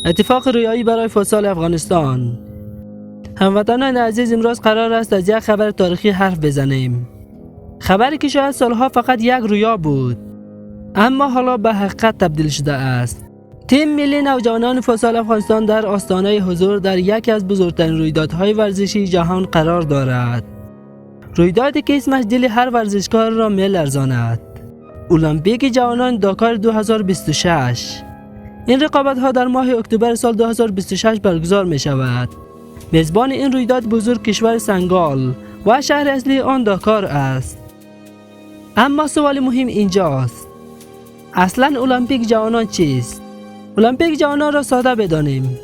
اتفاق رویایی برای فوتسال افغانستان. هموطنان عزیز، امروز قرار است از یک خبر تاریخی حرف بزنیم. خبری که شاید سالها فقط یک رویا بود، اما حالا به حقیقت تبدیل شده است. تیم ملی نوجوانان فوتسال افغانستان در آستانه حضور در یکی از بزرگترین رویدادهای ورزشی جهان قرار دارد. رویدادی که اسمش دل هر ورزشکار را می‌لرزاند. المپیک جوانان داکار 2026. این رقابت‌ها در ماه اکتبر سال 2026 برگزار می‌شود. میزبان این رویداد بزرگ کشور سنگال و شهر اصلی آن داکار است. اما سوال مهم اینجاست: اصلاً المپیک جوانان چیست؟ المپیک جوانان را ساده بدانیم.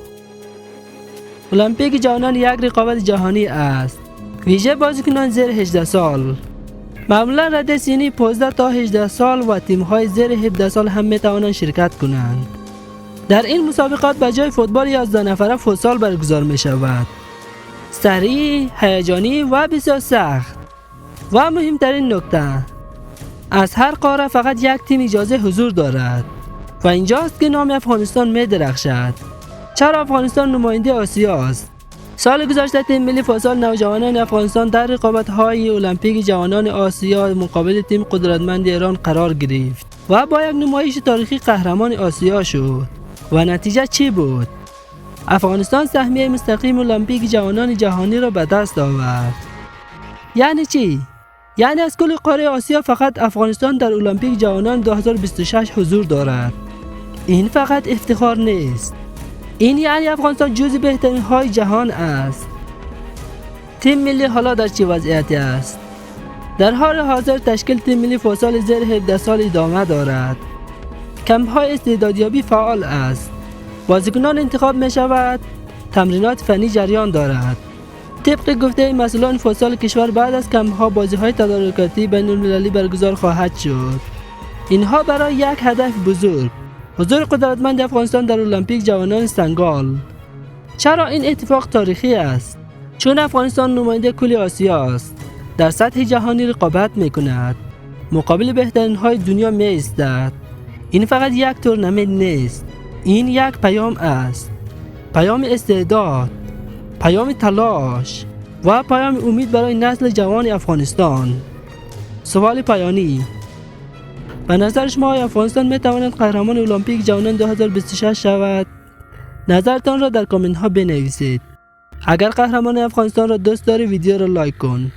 المپیک جوانان یک رقابت جهانی است، ویژه بازیکنان زیر 18 سال. معمولا رده سنی 15 تا 18 سال و تیم‌های زیر 17 سال هم می‌توانند شرکت کنند. در این مسابقات به جای فوتبال 11 نفره فوتسال برگزار می‌شود. سریع، هیجانی و بسیار سخت. و مهمترین نکته، از هر قاره فقط یک تیم اجازه حضور دارد و اینجاست که نام افغانستان می‌درخشد. چرا افغانستان نماینده آسیا است؟ سال گذشته تیم ملی فوتسال نوجوانان افغانستان در رقابت‌های المپیک جوانان آسیا مقابل تیم قدرتمند ایران قرار گرفت و با یک نمایش تاریخی قهرمان آسیا شد. و نتیجه چی بود؟ افغانستان سهمیه مستقیم المپیک جوانان جهانی را به دست آورد. یعنی چی؟ یعنی از کل قاره آسیا فقط افغانستان در المپیک جوانان 2026 حضور دارد. این فقط افتخار نیست. این یعنی افغانستان جزو بهترین های جهان است. تیم ملی حالا در چه وضعیتی است؟ در حال حاضر تشکیل تیم ملی فوتسال زیر 17 سال ادامه دارد. کمپ های استعدادیابی فعال است. بازیکنان انتخاب می شود. تمرینات فنی جریان دارد. طبق گفته مسئولان فوتسال کشور بعد از کمپ ها بازی های تدارکاتی بین المللی برگزار خواهد شد. اینها برای یک هدف بزرگ: حضور قدرتمند افغانستان در المپیک جوانان سنگال. چرا این اتفاق تاریخی است؟ چون افغانستان نماینده کل آسیا است. در سطح جهانی رقابت می کند. مقابل بهترین های دنیا می ایستد. این فقط یک تورنمنت نیست. این یک پیام است. پیام استعداد، پیام تلاش و پیام امید برای نسل جوان افغانستان. سوال پایانی: به نظر شما افغانستان می تواند قهرمان المپیک جوانان 2026 شود؟ نظرتان را در کامنت ها بنویسید. اگر قهرمان افغانستان را دوست داری ویدیو را لایک کن.